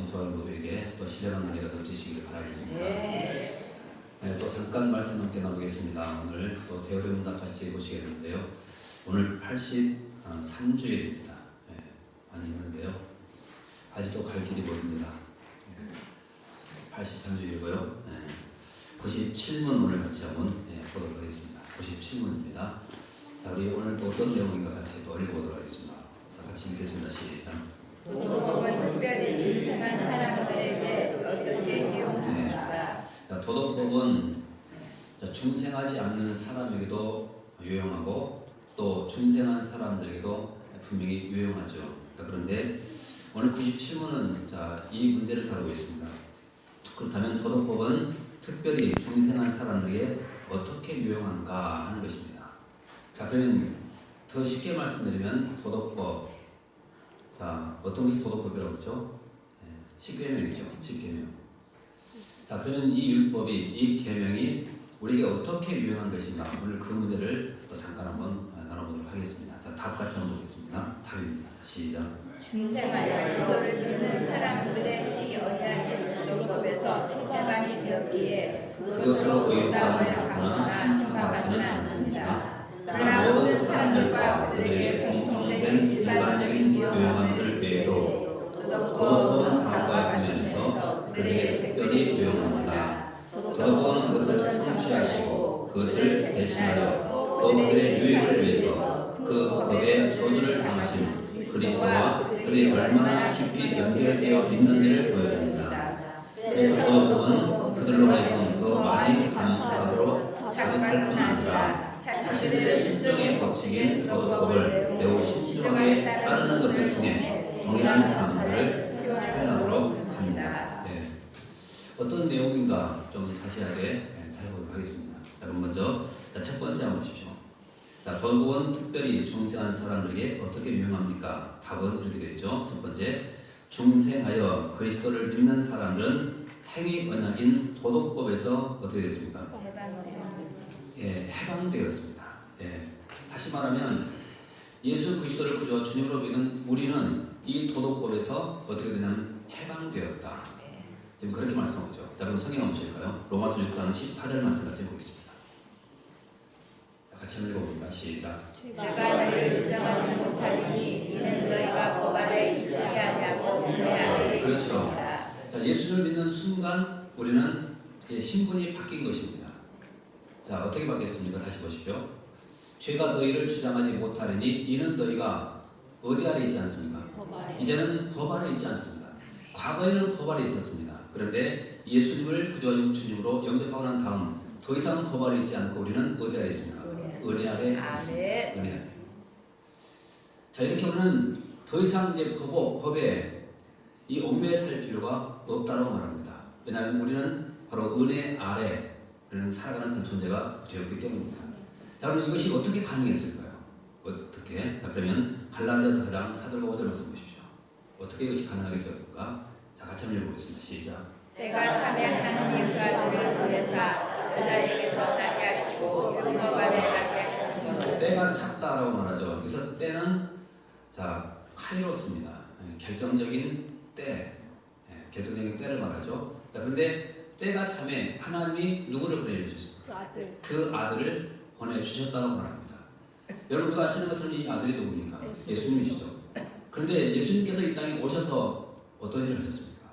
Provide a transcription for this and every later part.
저와 모두에게 또 신령한 은혜가 넘치시기를 바라겠습니다. 또 잠깐 말씀 함께 나누겠습니다. 오늘 또 대어림답 같이 보시겠는데요. 오늘 83주일입니다. 많이 있는데요. 아직도 갈 길이 멀습니다. 83주일이고요. 97문 오늘 같이 한번 보도록 하겠습니다. 97문입니다. 자, 우리 오늘 또 어떤 내용인가 같이 또 읽어보도록 하겠습니다. 자, 같이 읽겠습니다. 시작. 도덕법은 특별히 중생한 사람들에게 어떻게 유용합니까? 자, 도덕법은 중생하지 않는 사람에게도 유용하고 또 중생한 사람들에게도 분명히 유용하죠. 자, 그런데 오늘 97문은 이 문제를 다루고 있습니다. 그렇다면 도덕법은 특별히 중생한 사람들에게 어떻게 유용한가 하는 것입니다. 자, 그러면 더 쉽게 말씀드리면 도덕법, 어떤 것이 도덕법이라고 그러죠? 십계명이죠. 십계명. 자, 그러면 이 율법이, 이 계명이 우리에게 어떻게 유용한 것인가? 오늘 그 문제를 또 잠깐 한번 나눠보도록 하겠습니다. 자, 답 같이 한번 보겠습니다. 답입니다. 시작. 중생하여 그리스도를 믿는 사람들의 이 언약인 도덕법에서 해방이 되었기에 그것으로 의롭다함을 받거나 심판받지는 않습니다. 그러나 모든 사람들과 그들에게 공통된 일반적인 유용함들 외에도 도덕법은 다음과 같은 면에서 그들에게 특별히 유용합니다. 도덕법은 그것을 성취하시고 그것을 대신하여 또 그들의 유익을 위해서 그 법의 저주를 당하신 그리스도와 그들이 얼마나 깊이 연결되어 있는지를 보여줍니다. 그래서 도덕법은 그들로 하여금 더 많이 감사하도록 자극할 뿐 아니라 자신들의 순종의 법칙인 도덕법을 매우 신중하게 따르는 것을 통해 동일한 감사를 표현하도록 합니다. 어떤 내용인가 좀 자세하게 살펴보도록 하겠습니다. 자, 그럼 먼저 첫 번째 한번 보십시오. 자, 도덕법은 특별히 중생한 사람들에게 어떻게 유용합니까? 답은 이렇게 되죠. 첫 번째, 중생하여 그리스도를 믿는 사람들은 행위 언약인 도덕법에서 어떻게 됐습니까? 해방되었습니다. 다시 말하면 예수 그리스도를 그저 주님으로 믿는 우리는 이 도덕법에서 어떻게 되냐면 해방되었다. 지금 그렇게 말씀하고 있죠. 자, 그럼 성경 한번 보실까요? 로마서 6장 14절 말씀 같이 보겠습니다. 자, 같이 한번 읽어봅니다. 시작. 내가 너희를 주장하지 못하리니 이는 너희가 법 아래 있지 아니하고 은혜 아래 그렇죠. 있으니라. 자, 예수를 믿는 순간 우리는 이제 신분이 바뀐 것입니다. 자, 어떻게 바뀌었습니까? 다시 보십시오. 죄가 너희를 주장하지 못하리니 이는 너희가 어디 아래 있지 않습니까? 이제는 법 아래 있지 않습니다. 과거에는 법 아래 있었습니다. 그런데 예수님을 그저 주님으로 영접하고 난 다음 더 이상 법 아래 있지 않고 우리는 어디 아래 있습니까? 은혜 아래 있습니다. 은혜 아래. 자, 이렇게 우리는 더 이상 이제 법에 이 얽매여 살 필요가 없다고 말합니다. 왜냐하면 우리는 바로 은혜 아래 우리는 살아가는 그런 존재가 되었기 때문입니다. 자, 그럼 이것이 어떻게 가능했을까요? 어떻게? 자, 그러면 갈라디아서 4장 4절과 5절 말씀 보십시오. 어떻게 이것이 가능하게 되었는가? 자, 같이 한번 읽어보겠습니다. 시작. 때가 차면 하나님과 그를 보내사 여자에게서 나게 하시고 율법 아래 나게 하시고 때가 찼다라고 말하죠. 여기서 때는 카이로스입니다. 결정적인 때, 결정적인 때를 말하죠. 자, 그런데 때가 참에 하나님이 누구를 보내주셨습니까? 그 아들을 보내주셨다고 말합니다. 여러분들 아시는 것처럼 이 아들이 누굽니까? 예수님이시죠. 그런데 예수님께서 이 땅에 오셔서 어떤 일을 하셨습니까?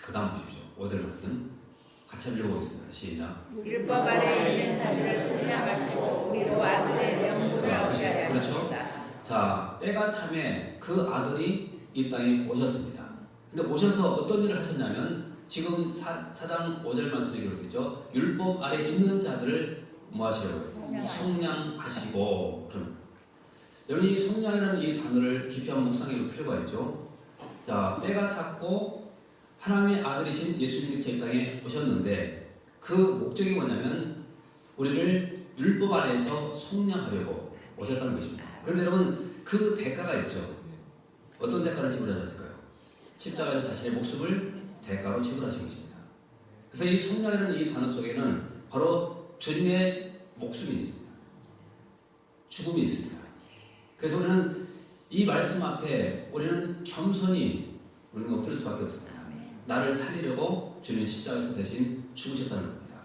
그 다음 보십시오. 5절 말씀 같이 한번 읽어보겠습니다. 시작. 율법 아래 있는 자들을 속량하시고 우리로 아들의 명분을 얻게 하셨다. 그렇죠. 자, 때가 참에 그 아들이 이 땅에 오셨습니다. 근데 오셔서 어떤 일을 하셨냐면 지금 4장 5절 말씀이 그렇게 되죠. 율법 아래 있는 자들을 뭐 하시려고요? 속량하시고. 그럼 여러분 이 속량이라는 이 단어를 깊이 한번 묵상해 볼 필요가 있죠. 자, 때가 찼고 하나님의 아들이신 예수님께서 이 땅에 오셨는데 그 목적이 뭐냐면 우리를 율법 아래에서 속량하려고 오셨다는 것입니다. 그런데 여러분 그 대가가 있죠. 어떤 대가를 지불하셨을까요? 십자가에서 자신의 목숨을 대가로 지불하신 것입니다. 그래서 이 속량이라는 이 단어 속에는 바로 주님의 목숨이 있습니다. 죽음이 있습니다. 그래서 우리는 이 말씀 앞에 우리는 겸손히 우리는 엎드릴 수밖에 없습니다. 나를 살리려고 주님 십자가에서 대신 죽으셨다는 겁니다.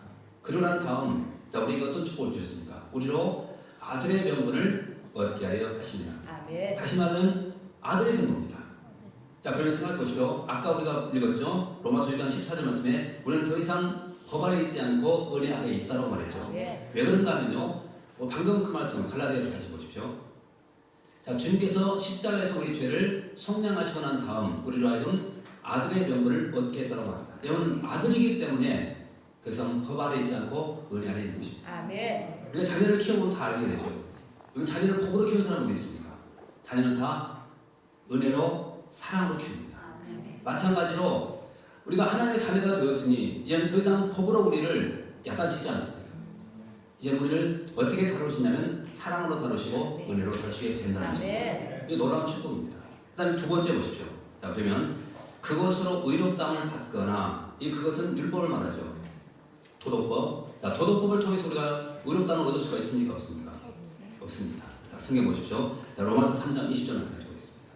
그러고 난 다음 자 우리에게 어떤 축복을 주셨습니까? 우리로 아들의 명분을 얻게 하려 하십니다. 아멘. 다시 말하면 아들이 된 겁니다. 자 그러면 생각해 보십시오. 아까 우리가 읽었죠. 로마서 6장 14절 말씀에 우리는 더 이상 법 아래 있지 않고 은혜 아래 있다고 말했죠. 네. 왜 그런가 하면요. 방금 그 말씀 갈라디아서 다시 보십시오. 자 주님께서 십자가에서 우리 죄를 속량하시고 난 다음 우리로 하여금 아들의 명분을 얻게 했다고 말합니다. 여러분 아들이기 때문에 더 이상 법 아래 있지 않고 은혜 아래 있는 것입니다. 아멘. 우리가 자녀를 키워보면 다 알게 되죠. 여러분 자녀를 법으로 키우는 사람은 어디 있습니까? 자녀는 다 은혜로 사랑으로 키웁니다. 마찬가지로 우리가 하나님의 자녀가 되었으니 이제는 더 이상 법으로 우리를 야단치지 않습니다. 이제는 우리를 어떻게 다루시냐면 사랑으로 다루시고 은혜로 다루시게 된다는 것입니다. 이게 놀라운 축복입니다. 그 다음에 두 번째 보십시오. 자 그러면 그것으로 의롭다함을 받거나 이 그것은 율법을 말하죠. 도덕법. 자 도덕법을 통해서 우리가 의롭다함을 얻을 수가 있습니까? 없습니까? 없습니다. 자, 성경 보십시오. 자 로마서 3장 20절 말씀 가져보겠습니다.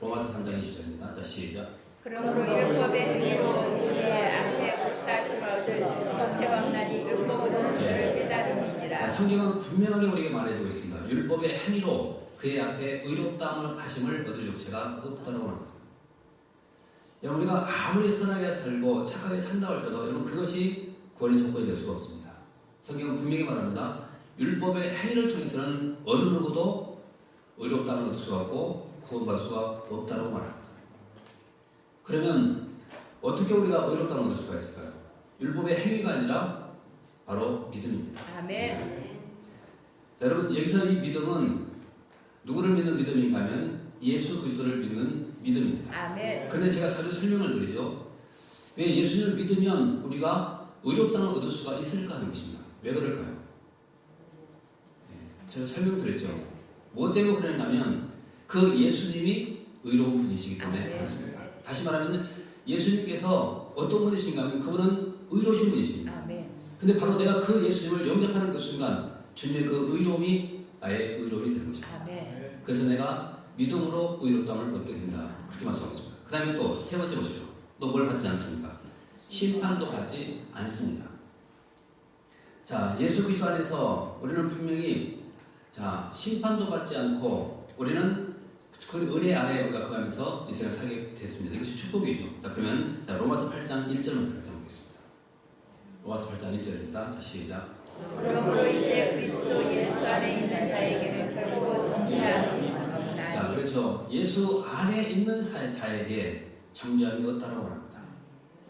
로마서 3장 20절입니다. 자 시작. 그러므로 율법의 행위로 우리의 앞에 옳다심을 얻을 정체가 없나니 율법은 죄를 깨달음이니라. 자, 성경은 분명하게 우리에게 말해주고 있습니다. 율법의 행위로 그의 앞에 의롭다함을 하심을 얻을 육체가 없다고 합니다. 우리가 아무리 선하게 살고 착하게 산다고 할지라도 여러분 그것이 구원의 조건이 될 수가 없습니다. 성경은 분명히 말합니다. 율법의 행위를 통해서는 어느 누구도 의롭다함을 얻을 수가 없고 구원받을 수가 없다고 말합니다. 그러면 어떻게 우리가 의롭다함을 얻을 수가 있을까요? 율법의 행위가 아니라 바로 믿음입니다. 아멘. 자, 여러분 여기서 이 믿음은 누구를 믿는 믿음인가 하면 예수 그리스도를 믿는 믿음입니다. 아멘. 그런데 제가 자주 설명을 드리죠. 왜 예수님을 믿으면 우리가 의롭다함을 얻을 수가 있을까 하는 것입니다. 왜 그럴까요? 제가 설명드렸죠. 뭐 때문에 그러냐면 그 예수님이 의로운 분이시기 때문에 그렇습니다. 다시 말하면 예수님께서 어떤 분이신가 하면 그분은 의로우신 분이십니다. 아멘. 근데 바로 내가 그 예수님을 영접하는 그 순간 주님의 그 의로움이 나의 의로움이 되는 것입니다. 아멘. 그래서 내가 믿음으로 의롭다함을 얻게 된다. 그렇게 말씀하겠습니다. 그 다음에 또 세 번째 보십시오. 또 뭘 받지 않습니까? 심판도 받지 않습니다. 자, 예수 그리스도 안에서 우리는 분명히 자 심판도 받지 않고 우리는 그 은혜 아래에 우리가 거하면서 이 세상을 살게 됐습니다. 이것이 축복이죠. 자 그러면 자, 로마서 8장 1절 말씀 보겠습니다. 로마서 8장 1절입니다. 자 시작. 그러므로 이제 그리스도 예수 안에 있는 자에게는 결코 정죄함이 없나니. 자 그렇죠. 예수 안에 있는 자에게 정죄함이 없다라고 말합니다.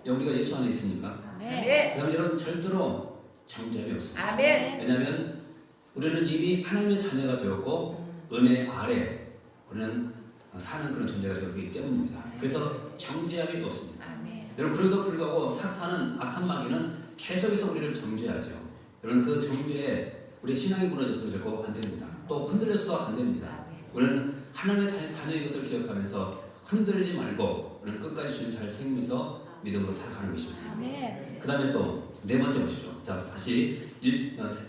우리가 예수 안에 있습니까? 아멘. 그다음 여러분 절대로 정죄함이 없습니다. 아멘. 왜냐하면 우리는 이미 하나님의 자녀가 되었고 은혜 아래 우리는 사는 그런 존재가 되었기 때문입니다. 그래서 정죄함이 없습니다. 아멘. 여러분 그래도 불구하고 사탄은 악한 마귀는 계속해서 우리를 정죄하죠. 여러분 그 정죄에 우리의 신앙이 무너져서 결코 안 됩니다. 또 흔들려서도 안 됩니다. 우리는 하나님의 자녀인 것을 기억하면서 흔들리지 말고 우리는 끝까지 주님 잘 생기면서 믿음으로 살아가는 것입니다. 아멘. 그 다음에 또 네 번째 보십시오. 자 다시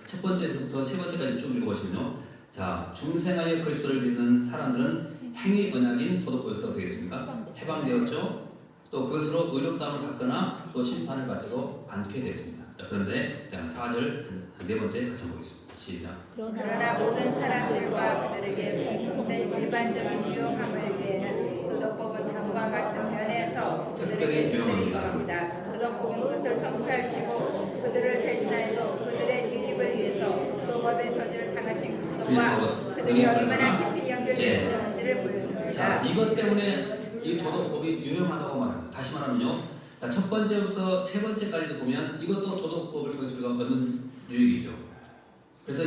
첫 번째에서부터 세 번째까지 쭉 읽어보시면요. 자 중생하여 그리스도를 믿는 사람들은 행위 언약인 도덕법에서 어떻게 됐습니까? 해방되었죠. 또 그것으로 의롭다함을 받거나 또 심판을 받지도 않게 됐습니다. 자, 그런데 자 4절 네 번째 같이 보겠습니다. 시작. 그러나 모든 사람들과 그들에게 공통된 일반적인 유용함을 위해는 도덕법은 다음과 같은 면에서 그들에게 유용합니다. 도덕법은 그것을 성취하시고 그들을 대신하여도 그들의 유익을 위해서 그 법의 저주를 당하신 그리스도와 그들이 얼마나 깊이 연결되어 있는지를 보여줍니다. 자, 이것 때문에 이 도덕법이 유용하다고 말합니다. 다시 말하면요. 자, 첫 번째부터 세 번째까지도 보면 이것도 도덕법을 통해서 우리가 얻는 유익이죠. 그래서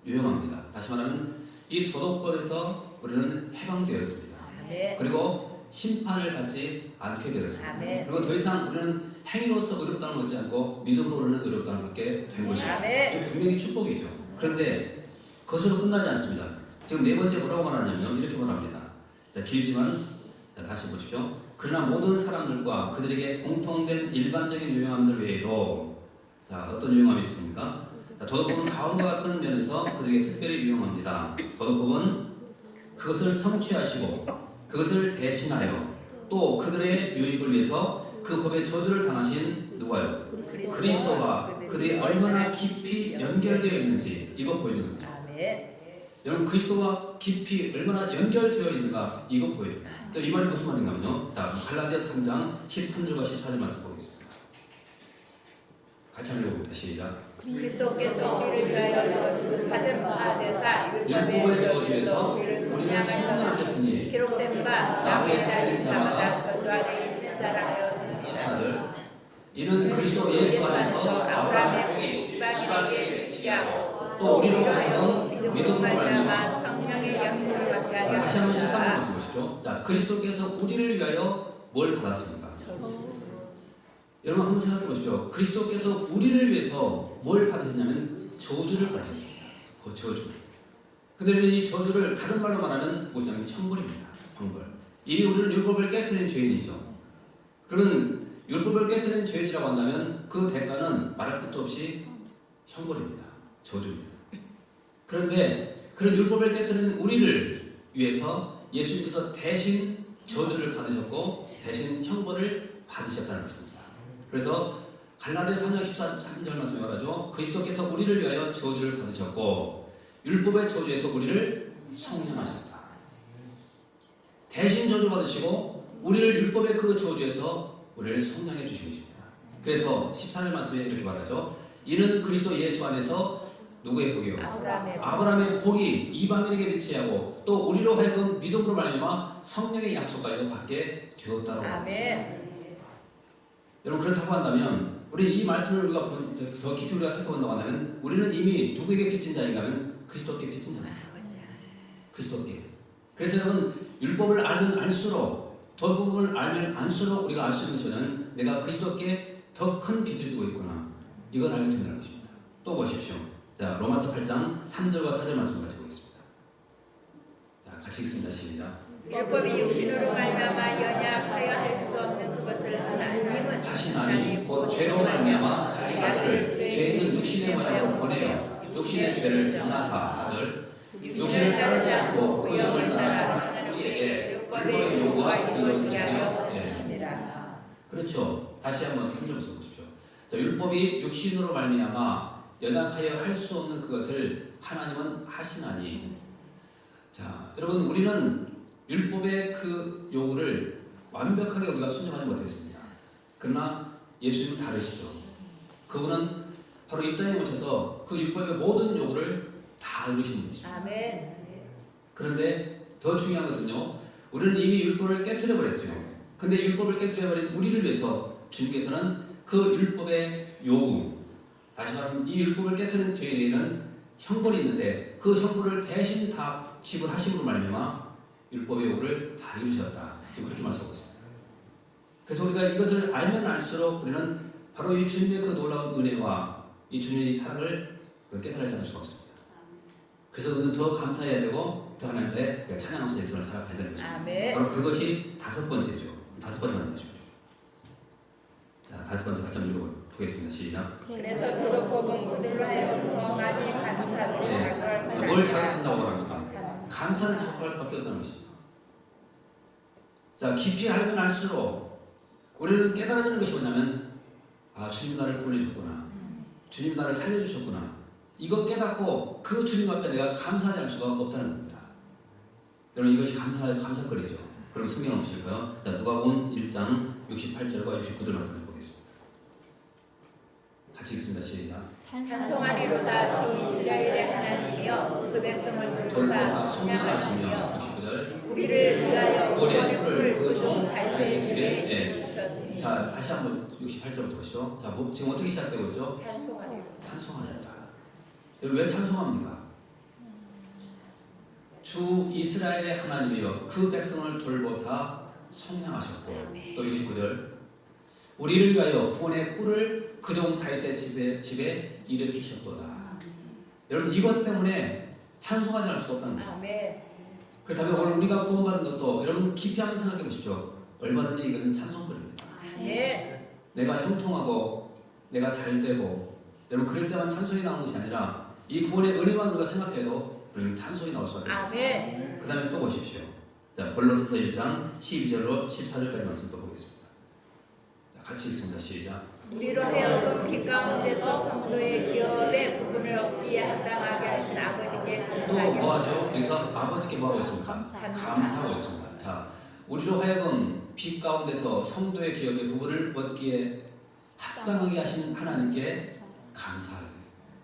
유용합니다. 다시 말하면 이 도덕법에서 우리는 해방되었습니다. 아멘. 그리고 심판을 받지 않게 되었습니다. 아멘. 그리고 더 이상 우리는 행위로서 의롭다함을 얻지 않고 믿음으로 우리는 의롭다함을 받게 된 것입니다. 아멘. 이게 분명히 축복이죠. 그런데 그것으로 끝나지 않습니다. 지금 네 번째 뭐라고 말하냐면 이렇게 말합니다. 자, 길지만 자, 다시 보십시오. 그러나 모든 사람들과 그들에게 공통된 일반적인 유용함들 외에도 자 어떤 유용함이 있습니까? 자, 도덕법은 다음과 같은 면에서 그들에게 특별히 유용합니다. 도덕법은 그것을 성취하시고 그것을 대신하여 또 그들의 유익을 위해서 그 법의 저주를 당하신 누가요? 그리스도와 그들이 얼마나 깊이 연결되어 있는지 이거 보여주는 거죠. 아멘. 여러분 그리스도와 깊이 얼마나 연결되어 있는가 이거 보여요. 이 말이 무슨 말인가면요. 자, 갈라디아서 3장 13절과 14절 말씀 보겠습니다. 같이 한번 읽어봅니다. 시작. 그리스도께서 우리를 위하여 저주를 받은 바 되사 율법의 저주에서 우리를 성령하셨으니 기록된 바 나무에 달린 자마다 저주 아래 있는 자라 하였으니 14절. 이는 그리스도 예수 안에서 아브라함의 복이 이방인에게 미치게 하고 또 우리로 하여금 믿음으로 말미암아 성령의 약속을 받게 하려 다시 한번 13절 말씀 보십시오. 자, 그리스도께서 우리를 위하여 뭘 받았습니까? 여러분 한번 생각해 보십시오. 그리스도께서 우리를 위해서 뭘 받으셨냐면 저주를 받으셨습니다. 그 저주. 근데 이 저주를 다른 말로 말하면 뭐냐면 형벌입니다. 형벌. 이미 우리는 율법을 깨트린 죄인이죠. 그러면 율법을 깨트린 죄인이라고 한다면 그 대가는 말할 것도 없이 형벌입니다. 저주입니다. 그런데 그런 율법을 깨트린 우리를 위해서 예수님께서 대신 저주를 받으셨고 대신 형벌을 받으셨다는 것입니다. 그래서 갈라디아 3장 13절 말씀에 말하죠. 그리스도께서 우리를 위하여 저주를 받으셨고 율법의 저주에서 우리를 성령하셨다. 대신 저주 받으시고 우리를 율법의 그 저주에서 우리를 성령해 주신 것입니다. 그래서 14절 말씀에 이렇게 말하죠. 이는 그리스도 예수 안에서 누구의 복이요? 아브라함의 복이 이방인에게 미치하고 또 우리로 하여금 믿음으로 말미암아 성령의 약속까지 받게 되었다라고 합니다. 여러분 그렇다고 한다면 우리 이 말씀을 우리가 더 깊이 우리가 살펴본다고 한다면 우리는 이미 누구에게 빚진 자인가 하면 그리스도께 빚진 자입니다. 그리스도께. 그래서 여러분 율법을 알면 알수록 더 부분을 알면 알수록 우리가 알 수 있는 것은 내가 그리스도께 더 큰 빚을 지고 있구나. 이걸 알게 된다는 것입니다. 또 보십시오. 자, 로마서 8장 3절과 4절 말씀을 가지고 있습니다. 자, 같이 읽습니다. 시작. 율법이 육신으로 말미암아 연약하여 할 수 없는 그것을 하나님은 하시나니 곧 죄로 말미암아 자기 아들을 죄 있는 육신의 모양으로 보내어 육신의 죄를 정하사 4절 육신을 따르지 않고 그 영을 따라 하는 우리에게 율법의 요구가 이루어지게 하려 하시니라. 그렇죠. 다시 한번 3절부터 보십시오. 자, 율법이 육신으로 말미암아 연약하여 할 수 없는 그것을 하나님은 하시나니. 자, 여러분 우리는 율법의 그 요구를 완벽하게 우리가 순종하지 못했습니다. 그러나 예수님은 다르시죠. 그분은 바로 이 땅에 오셔서 그 율법의 모든 요구를 다 이루신 분이십니다. 아멘. 그런데 더 중요한 것은요, 우리는 이미 율법을 깨뜨려 버렸어요. 근데 율법을 깨뜨려 버린 우리를 위해서 주님께서는 그 율법의 요구, 다시 말하면 이 율법을 깨뜨리는 죄인에게는 형벌이 있는데 그 형벌을 대신 다 지불하심으로 말미암아 율법의 요구를 다 이루셨다. 지금 그렇게 말씀하고 있습니다. 그래서 우리가 이것을 알면 알수록 우리는 바로 이 주님의 그 놀라운 은혜와 이 주님의 사랑을 깨달지 않을 수가 없습니다. 그래서 우리는 더 감사해야 되고 더 하나님 앞에 찬양하면서 인생을 살아가야 되는 것입니다. 아멘. 바로 그것이 다섯 번째죠. 다섯 번째는 것입니다. 자, 다섯 번째 같이 한번 읽어보겠습니다. 시작. 그래서 도덕법은 그들로 하여금 더 많이 감사를 자극하는 뭘 자극한다고 말합니까? 감사를 자극할 수밖에 없다는 것입니다. 자, 깊이 알면 알수록 우리는 깨달아지는 것이 뭐냐면 아, 주님 나를 구원해 줬구나. 주님 나를 살려주셨구나. 이거 깨닫고 그 주님 앞에 내가 감사하지 않을 수가 없다는 겁니다. 여러분 이것이 감사거리죠. 그럼 성경 한번 보실까요? 자, 누가복음 1장 68절과 69절 말씀을 보겠습니다. 같이 읽습니다. 시작. 찬송하리로다 주 이스라엘의 하나님이여 그 백성을 돌보사 속량하시며 69절 우리를 위하여 구원의 뿔을 그 종 갈색 집에 주셨으니. 자, 다시 한번 68절부터 보시죠. 자, 지금 어떻게 시작되고 있죠? 찬송하리로다. 왜 찬송합니까? 주 이스라엘의 하나님이여 그 백성을 돌보사 속량하셨고 또 69절 우리를 위하여 구원의 뿔을 그 종 다윗의 집에 일으키셨도다. 여러분 이것 때문에 찬송하지 않을 수가 없다는 거예요. 아멘. 그렇다면 오늘 우리가 구원받은 것도 여러분 깊이 한번 생각해 보십시오. 얼마든지 이건 찬송거리입니다. 아멘. 내가 형통하고 내가 잘되고 여러분 그럴 때만 찬송이 나오는 것이 아니라 이 구원의 은혜만 우리가 생각해도 그러면 찬송이 나올 수가 있습니다. 아멘. 그 다음에 또 보십시오. 자, 골로새서 1장 12절로 14절까지 말씀 또 보겠습니다. 자, 같이 읽습니다. 시작. 우리로 하여금 빛 가운데서 성도의 기업의 부분을 얻기에 합당하게 하신 아버지께 또 감사하게 뭐하죠? 여기서 아버지께 뭐하고 있습니까? 감사하고 있습니다. 자, 우리로 하여금 빛 가운데서 성도의 기업의 부분을 얻기에 합당하게 하신 하나님께 감사하게.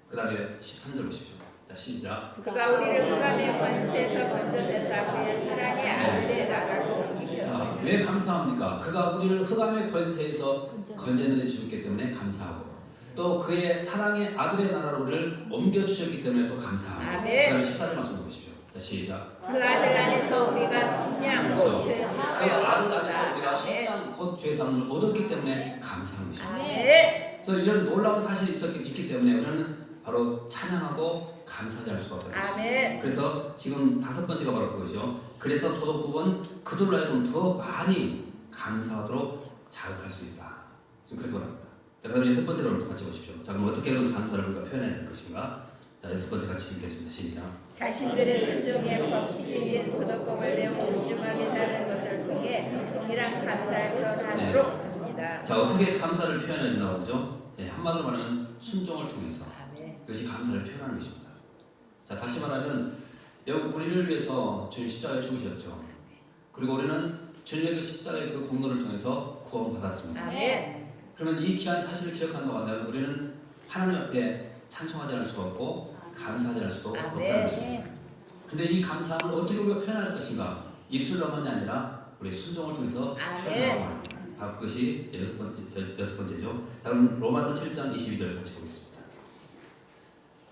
그 다음에 13절 보십시오. 자, 시작. 그가 우리를 흑암의 권세에서 건져내사 그의 사랑의 아들에다가 자, 옮기셨습니다. 왜 감사합니까? 그가 우리를 흑암의 권세에서 건져내 주셨기 때문에 감사하고, 또 그의 사랑의 아들의 나라로 우리를 옮겨주셨기 때문에 또 감사하고. 아멘. 그 다음에 14절 말씀 보십시오. 자, 시작. 그 아들 안에서 우리가 속량 곧 죄사함을 그 아들 안에서 얻었다. 우리가 속량 곧 죄사함을 얻었기 때문에 감사하는 것입니다. 아멘. 그래서 이런 놀라운 사실이 있기 때문에 우리는 바로 찬양하고 감사하지 않을 수가 없다는 것입니다. 아멘. 그래서 지금 5번째가 바로 그것이죠. 그래서 도덕법은 그들로 하여금 더 많이 감사하도록 자극할 수 있다. 지금 그렇게 말합니다. 자, 그다음에 6번째로 같이 보십시오. 자, 그럼 어떻게 그 감사를 우리가 표현해야 될 것인가? 자, 6번째 같이 읽겠습니다. 시작. 자신들의 순종의 법칙인 도덕법을 내용 신중하게 따르는 것을 통해 동일한 감사를 표현하도록 합니다. 자, 어떻게 감사를 표현해야 된다고 그러죠? 예, 한마디로 말하면 순종을 통해서 아멘. 그것이 감사를 표현하는 것입니다. 자, 다시 말하면 우리를 위해서 주님 십자가에 죽으셨죠. 그리고 우리는 주님의 그 십자가의 그 공로를 통해서 구원받았습니다. 아멘. 그러면 이 귀한 사실을 기억한다고 한다면 우리는 하나님 앞에 찬송하지 않을 수가 없고 감사하지 않을 수도 없다는 것입니다. 그런데 이 감사함을 어떻게 우리가 표현할 것인가? 입술로만이 아니라 우리 순종을 통해서 표현하고 합니다. 바로 그것이 여섯 번째죠. 다음 로마서 7장 22절 같이 보겠습니다.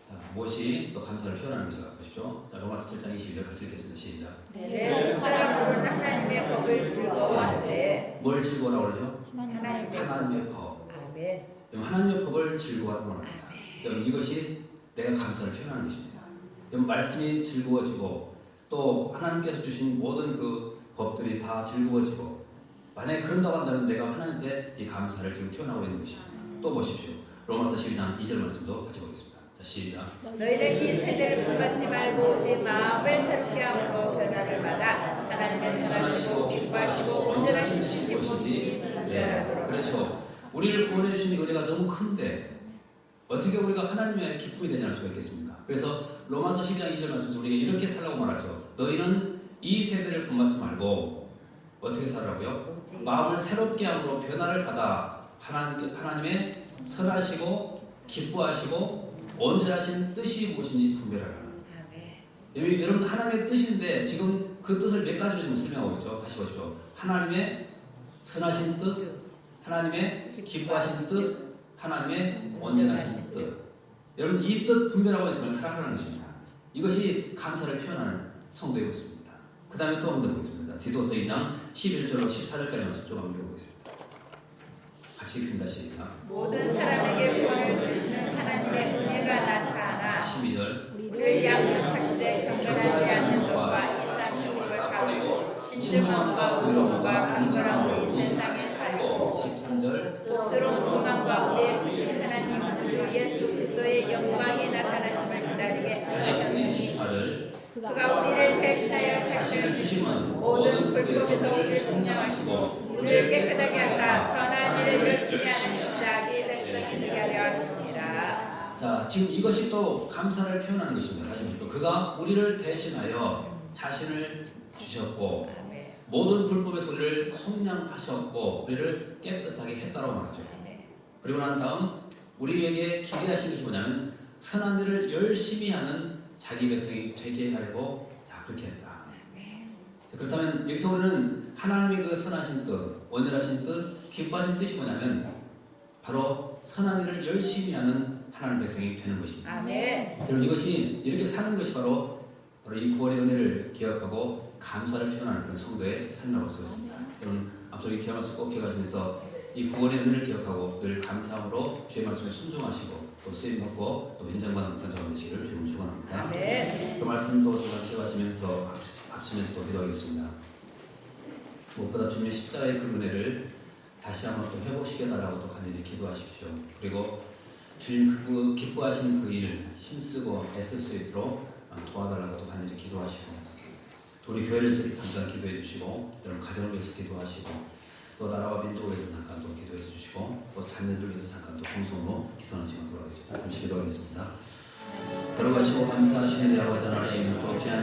자, 무엇이 또 감사를 표현하는 것인가 보십시오. 자, 로마서 7장 22절 같이 읽겠습니다. 시작. 내 속사람으로는 하나님의 법을 즐거워하되 뭘 즐거워라고 그러죠? 하나님의 하나님의 법. 아멘. 하나님의 법을 즐거워하라고 말합니다. 여러분, 이것이 내가 감사를 표현하는 것입니다. 여러분, 말씀이 즐거워지고 또 하나님께서 주신 모든 그 법들이 다 즐거워지고, 만약에 그런다고 한다면 내가 하나님께 이 감사를 지금 표현하고 있는 것입니다. 또 보십시오. 로마서 12장 2절 말씀도 같이 보겠습니다. 자, 시작. 너희는 이 세대를 본받지 말고 오직 마음을 새롭게 함으로 변화를 받아 하나님의 선하시고 기뻐하시고 온전하신 뜻이 무엇인지 분별하도록. 그렇죠. 우리를 구원해 주신 은혜가 너무 큰데 어떻게 우리가 하나님의 기쁨이 되냐 수가 있겠습니까? 그래서 로마서 12장 2절 말씀에서 우리가 이렇게 살라고 말하죠. 너희는 이 세대를 본받지 말고 어떻게 살라고요? 마음을 새롭게 함으로 변화를 받아 하나님의 선하시고 기뻐하시고 온전하신 뜻이 무엇인지 분별하라. 여러분, 하나님의 뜻인데 지금 그 뜻을 몇 가지로 지금 설명하고 있죠. 다시 보십시오. 하나님의 선하신 뜻, 하나님의 기뻐하신 뜻, 하나님의 온전하신 뜻. 여러분, 이 뜻 분별하고 있으면 살아가는 것입니다. 이것이 감사를 표현하는 성도의 모습입니다. 그 다음에 또 한 번 보겠습니다. 디도서 2장 11절로 14절까지 말씀 좀 한번 읽어보겠습니다. 같이 읽습니다. 시작. 모든 사람에게 구원을 주시는 하나님의 은혜가 나타나 12절. 우리를 양육하시되 경건하지 않는 것과 이상적을 버리고 신중함과 의로움과 간결함으로 이 세상에 살고 13절. 복스러운 소망과 은혜의 크신 하나님 구주 예수 그리스도의 영광이 나타나심을 기다리게 하셨으니 14절. 그가 우리를 대신하여 자신을 주심은 모든 불법에서 우리를 속량하시고 우리를 깨끗하게 하사 선한 일을 열심히 하는 자기 백성이 되게 하려 하시니라. 자, 지금 이것이 또 감사를 표현하는 것입니다. 다시 보십시오. 그가 우리를 대신하여 자신을 주셨고 모든 불법에서 우리를 속량하셨고 우리를 깨끗하게 했다고 말하죠. 그리고 난 다음 우리에게 기대하신 것이 뭐냐면 선한 일을 열심히 하는 자기 백성이 되게 하려고 그렇게 했다. 그렇다면 여기서 우리는 하나님의 그 선하신 뜻, 온전하신 뜻, 기뻐하신 뜻이 뭐냐면 바로 선한 일을 열심히 하는 하나님 백성이 되는 것입니다. 아멘. 여러분, 이것이 이렇게 사는 것이 바로 이 구원의 은혜를 기억하고 감사를 표현하는 그런 성도의 삶이라고 할 수 있습니다. 여러분, 앞서 이 귀한 말씀 꼭 기억하시면서 이 구원의 은혜를 기억하고 늘 감사함으로 주의 말씀에 순종하시고 또 쓰임받고 또 인정받는 그런 자가 되시기를 주님 축원합니다. 그 말씀도 정말 기억하시면서 합치면서 또 기도하겠습니다. 무엇보다 주님의 십자가의 그 은혜를 다시 한번 또 회복시켜달라고 또 간절히 기도하십시오. 그리고 주님 그 기뻐하시는 그 일을 힘쓰고 애쓸 수 있도록 도와달라고 또 간절히 기도하시고, 또 우리 교회를 위해서 잠깐 기도해 주시고 여러분 가정을 위해서 기도하시고 또 나라와 민족을 위해서 잠깐 또 기도해 주시고 또 자녀들을 위해서 잠깐 또 통성으로 기도하는 시간 돌아가겠습니다. 잠시 기도하겠습니다. 걸어가시고 감사하시는 아버지 하나님 또 귀한